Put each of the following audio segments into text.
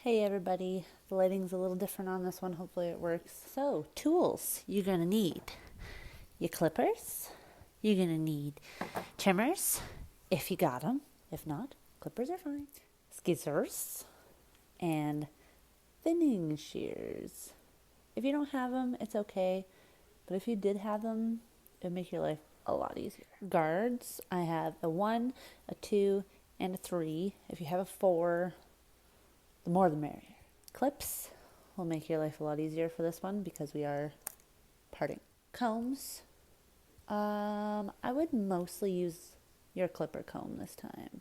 Hey everybody, the lighting's a little different on this one. Hopefully it works. So, tools you're gonna need your clippers, you're gonna need trimmers if you got them. If not, clippers are fine. Scissors and thinning shears. If you don't have them, it's okay, but if you did have them, it would make your life a lot easier. Guards, I have a 1, a 2, and a 3. If you have a 4, the more the merrier. Clips will make your life a lot easier for this one because we are parting. Combs, I would mostly use your clipper comb this time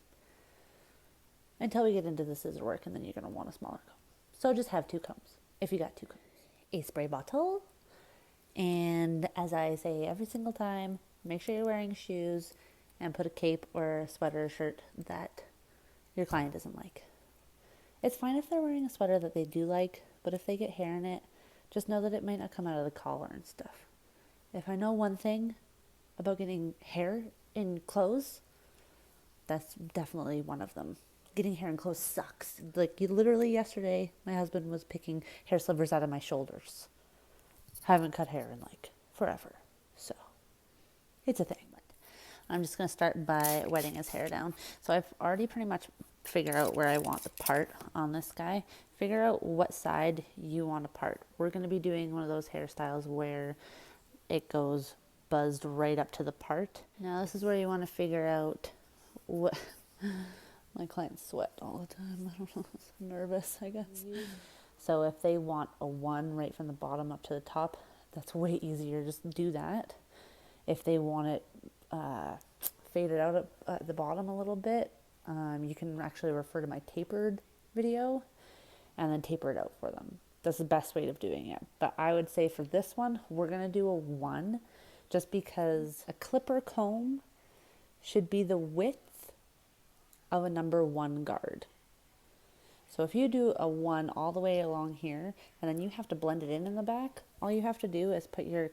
until we get into the scissor work, and then you're going to want a smaller comb. So just have 2 combs if you got 2 combs. A spray bottle, and as I say every single time, make sure you're wearing shoes and put a cape or a sweater or shirt that your client doesn't like. It's fine if they're wearing a sweater that they do like, but if they get hair in it, just know that it might not come out of the collar and stuff. If I know one thing about getting hair in clothes, that's definitely one of them. Getting hair in clothes sucks. Like, literally yesterday, my husband was picking hair slivers out of my shoulders. Haven't cut hair in like forever. So, it's a thing. I'm just going to start by wetting his hair down. So I've already pretty much figured out where I want the part on this guy. Figure out what side you want to part. We're going to be doing one of those hairstyles where it goes buzzed right up to the part. Now this is where you want to figure out what... My clients sweat all the time. I don't know. I'm nervous, I guess. So if they want a 1 right from the bottom up to the top, that's way easier. Just do that. If they want it faded out at the bottom a little bit, you can actually refer to my tapered video and then taper it out for them. That's the best way of doing it. But I would say for this one, we're going to do a 1 just because a clipper comb should be the width of a number 1 guard. So if you do a 1 all the way along here and then you have to blend it in the back, all you have to do is put your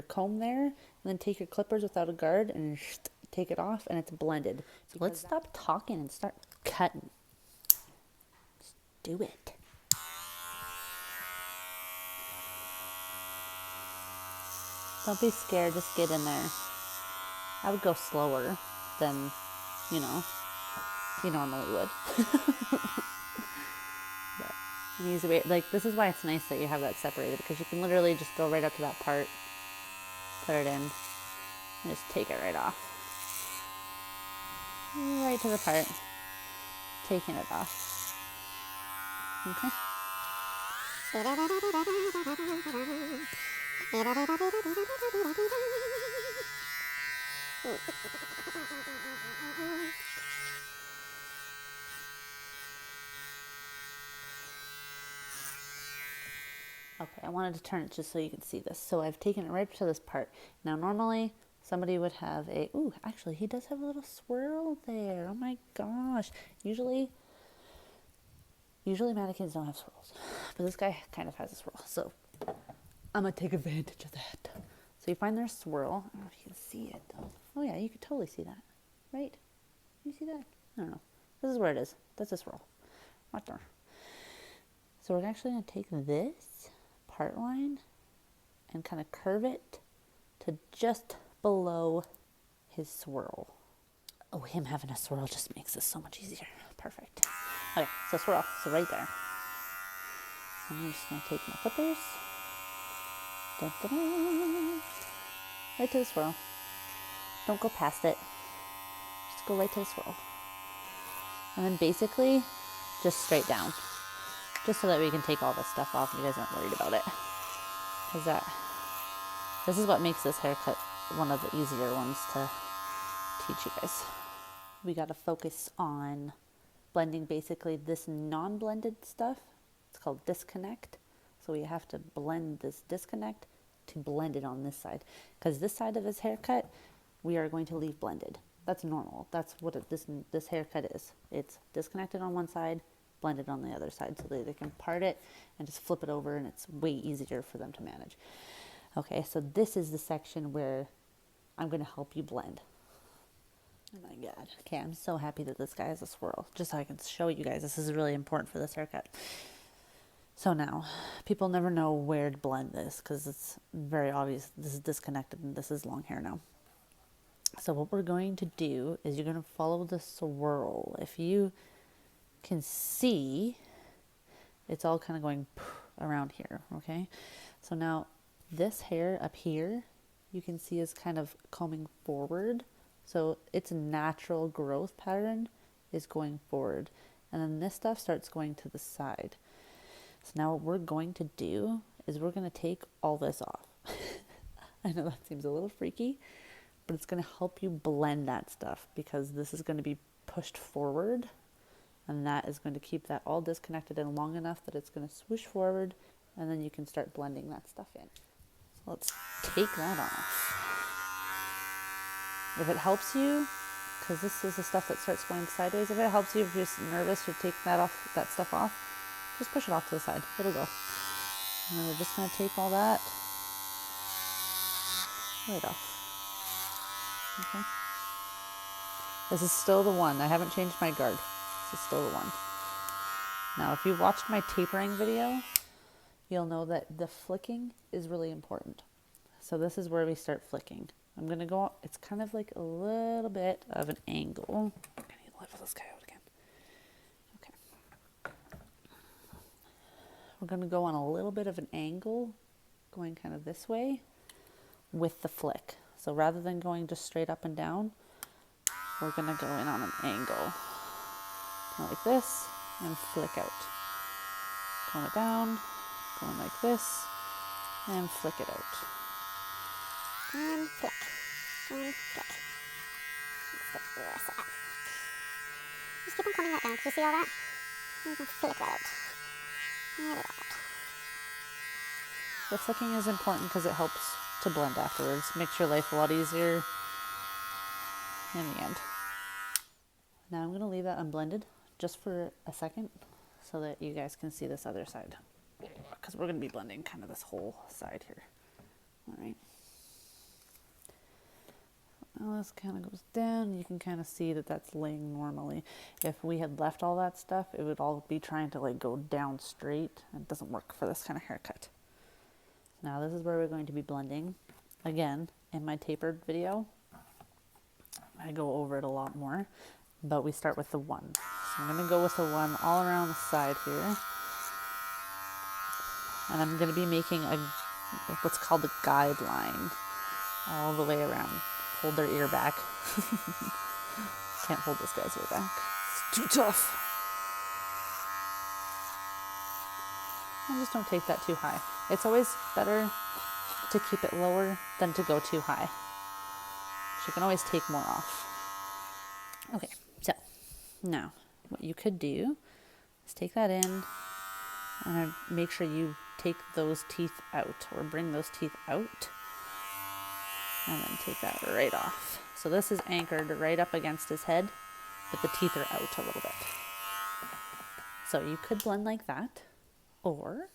comb there and then take your clippers without a guard and take it off and it's blended. So let's stop talking and start cutting. Just do it. Don't be scared, just get in there. I would go slower than, you normally would. An easy way, like, this is why it's nice that you have that separated, because you can literally just go right up to that part, put it in, and just take it right off. Right to the part, taking it off. Okay? Okay, I wanted to turn it just so you could see this. So I've taken it right up to this part. Now normally somebody would have actually he does have a little swirl there. Oh my gosh. Usually mannequins don't have swirls, but this guy kind of has a swirl. So I'm gonna take advantage of that. So you find their swirl. I don't know if you can see it though. Oh yeah, you can totally see that, right? You see that? I don't know. This is where it is. That's a swirl. Right there. So we're actually gonna take this part line and kind of curve it to just below his swirl. Oh, him having a swirl just makes this so much easier. Perfect. Okay, so swirl, so right there. I'm just going to take my clippers. Dun, dun, dun, right to the swirl. Don't go past it. Just go right to the swirl. And then basically, just straight down. Just so that we can take all this stuff off and you guys aren't worried about it. Because this is what makes this haircut one of the easier ones to teach you guys. We got to focus on blending basically this non-blended stuff. It's called disconnect. So we have to blend this disconnect to blend it on this side. Because this side of his haircut, we are going to leave blended. That's normal. That's what this haircut is. It's disconnected on one side, blended on the other side, so they can part it and just flip it over, and it's way easier for them to manage. Okay, so this is the section where I'm going to help you blend. Oh my God. Okay, I'm so happy that this guy has a swirl, just so I can show you guys. This is really important for this haircut. So now, people never know where to blend this because it's very obvious this is disconnected and this is long hair now. So what we're going to do is you're going to follow the swirl. If you can see, it's all kind of going around here, okay? So now this hair up here, you can see is kind of combing forward. So its natural growth pattern is going forward. And then this stuff starts going to the side. So now what we're going to do is we're going to take all this off. I know that seems a little freaky, but it's going to help you blend that stuff because this is going to be pushed forward and that is going to keep that all disconnected and long enough that it's going to swoosh forward and then you can start blending that stuff in. So let's take that off. If it helps you, because this is the stuff that starts going sideways, if it helps you, if you're just nervous to take that stuff off, just push it off to the side. It'll go. And then we're just going to take all that right off. Okay. This is still the one. I haven't changed my guard. This is still the one. Now, if you watched my tapering video, you'll know that the flicking is really important. So this is where we start flicking. I'm going to go, it's kind of like a little bit of an angle. I'm going to level this guy out again. Okay. We're going to go on a little bit of an angle, going kind of this way with the flick. So rather than going just straight up and down, we're going to go in on an angle. Kind of like this, and flick out. Tone it down, going like this, and flick it out. And flick. And flick. Let's get the rest of that. Just keep on combing that down. Can you see all that? You can flick that out. Get it out. The flicking is important because it helps to blend afterwards. Makes your life a lot easier in the end. Now I'm going to leave that unblended just for a second so that you guys can see this other side. Because we're going to be blending kind of this whole side here. All right. Now this kind of goes down. You can kind of see that that's laying normally. If we had left all that stuff, it would all be trying to like go down straight. It doesn't work for this kind of haircut. Now this is where we're going to be blending. Again, in my tapered video, I go over it a lot more, but we start with the one. So I'm going to go with the one all around the side here. And I'm going to be making what's called a guideline all the way around. Hold their ear back. Can't hold this guy's ear back. It's too tough. And just don't take that too high. It's always better to keep it lower than to go too high. So you can always take more off. Okay, so now what you could do is take that in and make sure you take those teeth out or bring those teeth out. And then take that right off. So this is anchored right up against his head, but the teeth are out a little bit. So you could blend like that, or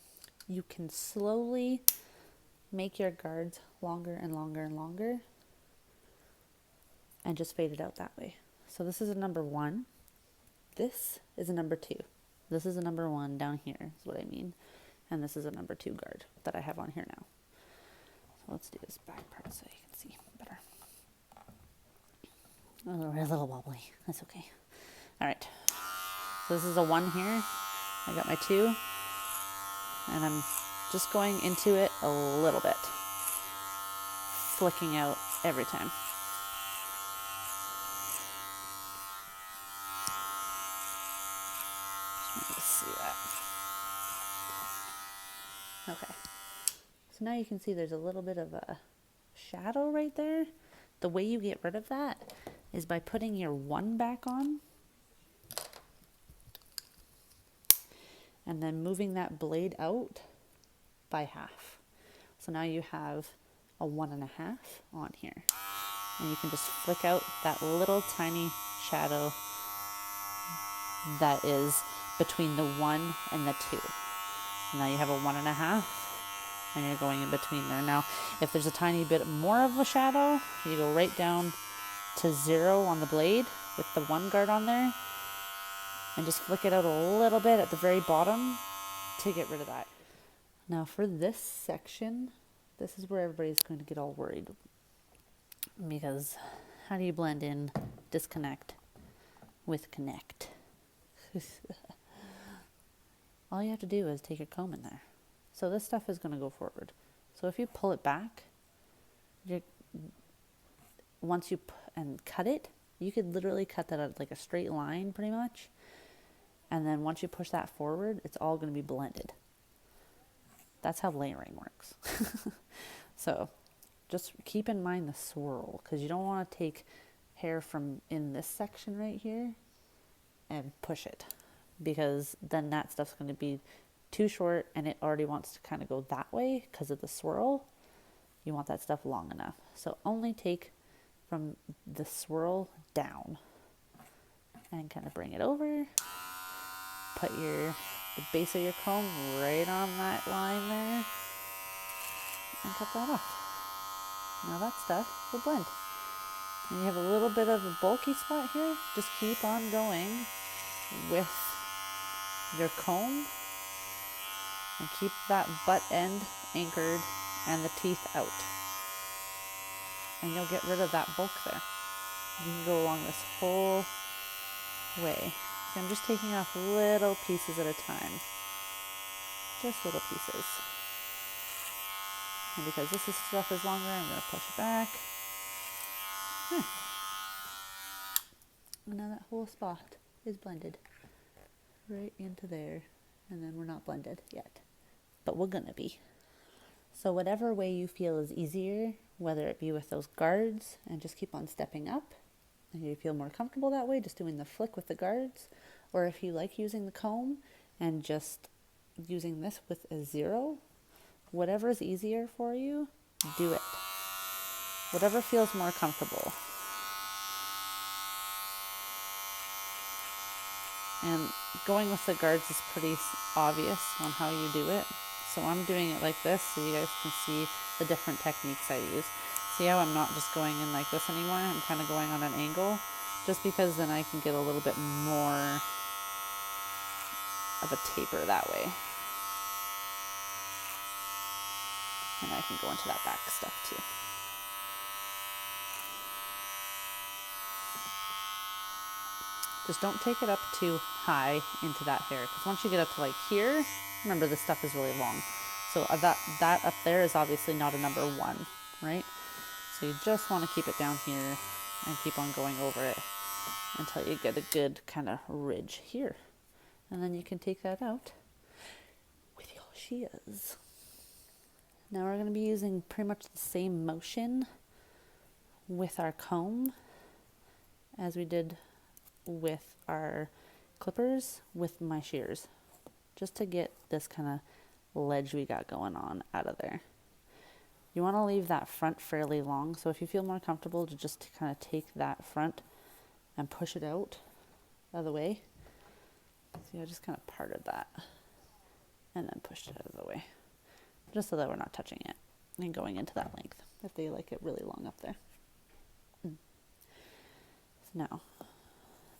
you can slowly make your guards longer and longer and longer and just fade it out that way. So this is a number one. This is a number two. This is a number one down here is what I mean. And this is a number two guard that I have on here now. So let's do this back part so you can see better. Oh, we're a little wobbly. That's okay. All right. So this is a one here. I got my two. And I'm just going into it a little bit. Flicking out every time. Just wanted to see that. Okay. So now you can see there's a little bit of a shadow right there. The way you get rid of that is by putting your one back on and then moving that blade out by half. So now you have a 1.5 on here. And you can just flick out that little tiny shadow that is between the 1 and the 2. Now you have a 1.5. And you're going in between there. Now, if there's a tiny bit more of a shadow, you go right down to 0 on the blade with the 1 guard on there, and just flick it out a little bit at the very bottom to get rid of that. Now for this section, this is where everybody's going to get all worried, because how do you blend in disconnect with connect? All you have to do is take your comb in there. So this stuff is going to go forward. So if you pull it back, once you and cut it, you could literally cut that out like a straight line pretty much. And then once you push that forward, it's all going to be blended. That's how layering works. So just keep in mind the swirl, because you don't want to take hair from in this section right here and push it, because then that stuff's going to be too short and it already wants to kind of go that way because of the swirl. You want that stuff long enough. So only take from the swirl down and kind of bring it over. Put the base of your comb right on that line there and cut that off. Now that stuff will blend. And you have a little bit of a bulky spot here. Just keep on going with your comb and keep that butt end anchored and the teeth out. And you'll get rid of that bulk there. You can go along this whole way. So I'm just taking off little pieces at a time. Just little pieces. And because this stuff is longer, I'm going to push it back. And now that whole spot is blended right into there. And then we're not blended yet, but we're going to be. So whatever way you feel is easier, whether it be with those guards and just keep on stepping up, and you feel more comfortable that way, just doing the flick with the guards, or if you like using the comb and just using this with a 0, whatever is easier for you, do it. Whatever feels more comfortable. And going with the guards is pretty obvious on how you do it. So I'm doing it like this so you guys can see the different techniques I use. See how I'm not just going in like this anymore? I'm kind of going on an angle, just because then I can get a little bit more of a taper that way. And I can go into that back stuff too. Just don't take it up too high into that hair, because once you get up to like here, remember this stuff is really long. So that up there is obviously not a number 1, right? So you just want to keep it down here and keep on going over it until you get a good kind of ridge here. And then you can take that out with your shears. Now we're going to be using pretty much the same motion with our comb as we did with our clippers with my shears, just to get this kind of ledge we got going on out of there. You want to leave that front fairly long, so if you feel more comfortable to just kind of take that front and push it out of the way. See, I just kind of parted that and then pushed it out of the way, just so that we're not touching it and going into that length if they like it really long up there. So now,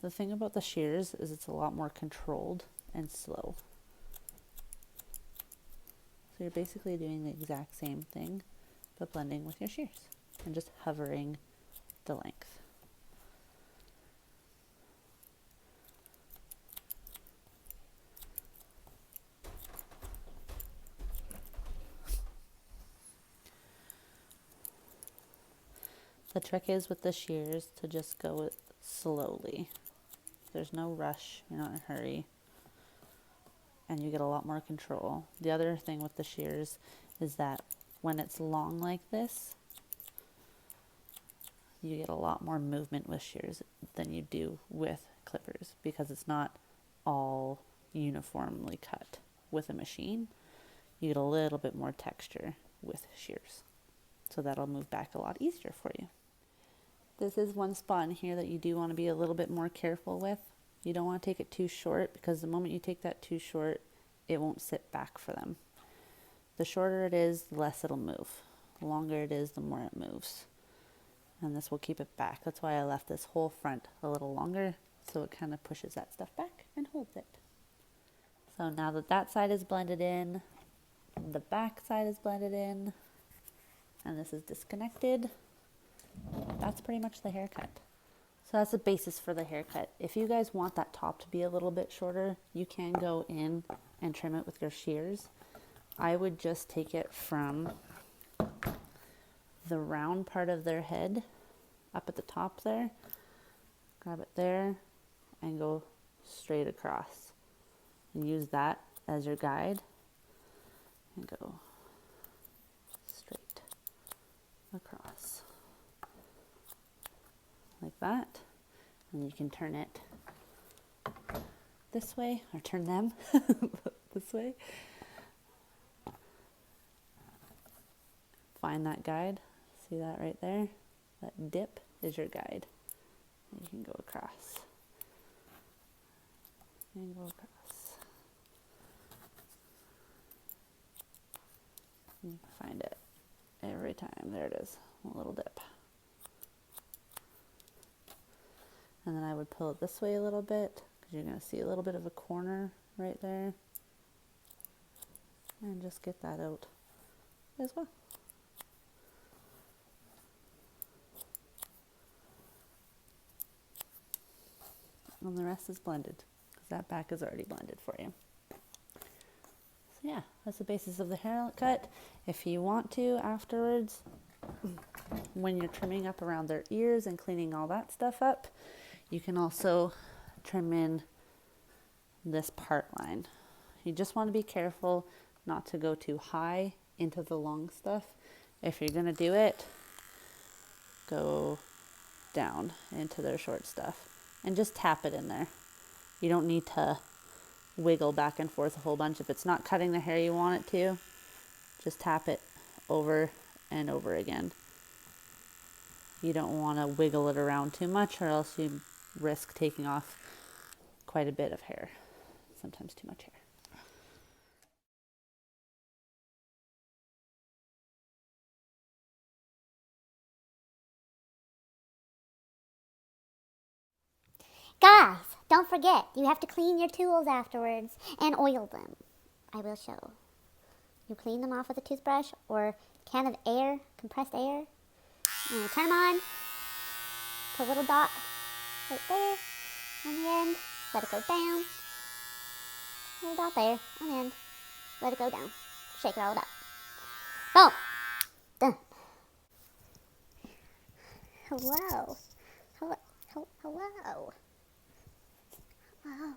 the thing about the shears is it's a lot more controlled and slow. So you're basically doing the exact same thing, but blending with your shears and just hovering the length. The trick is with the shears to just go slowly. There's no rush, you're not in a hurry, and you get a lot more control. The other thing with the shears is that when it's long like this, you get a lot more movement with shears than you do with clippers, because it's not all uniformly cut. With a machine, you get a little bit more texture with shears, so that'll move back a lot easier for you. This is one spot in here that you do want to be a little bit more careful with. You don't want to take it too short, because the moment you take that too short, it won't sit back for them. The shorter it is, the less it'll move. The longer it is, the more it moves. and this will keep it back. That's why I left this whole front a little longer, so it kind of pushes that stuff back and holds it. So now that that side is blended in, the back side is blended in, and this is disconnected, that's pretty much the haircut. So that's the basis for the haircut. If you guys want that top to be a little bit shorter, you can go in and trim it with your shears. I would just take it from the round part of their head up at the top there, grab it there, and go straight across. And use that as your guide, and go straight across like that. And you can turn it this way, or turn them this way. Find that guide. See that right there? That dip is your guide. And you can go across. And go across. You can find it every time. There it is. A little dip. And then I would pull it this way a little bit, because you're going to see a little bit of a corner right there. And just get that out as well. And the rest is blended, because that back is already blended for you. So yeah, that's the basis of the haircut. If you want to afterwards, when you're trimming up around their ears and cleaning all that stuff up, you can also trim in this part line. You just want to be careful not to go too high into the long stuff. If you're going to do it, go down into their short stuff and just tap it in there. You don't need to wiggle back and forth a whole bunch. If it's not cutting the hair you want it to, just tap it over and over again. You don't want to wiggle it around too much, or else you risk taking off quite a bit of hair, sometimes too much hair. Guys, don't forget, you have to clean your tools afterwards and oil them. I will show. You clean them off with a toothbrush or can of air, compressed air. And you turn them on. Put a little dot right there on the end. Let it go down. Little dot there on the end. Let it go down. Shake it all up. Boom. Done. Hello. Hello. Hello. Hello.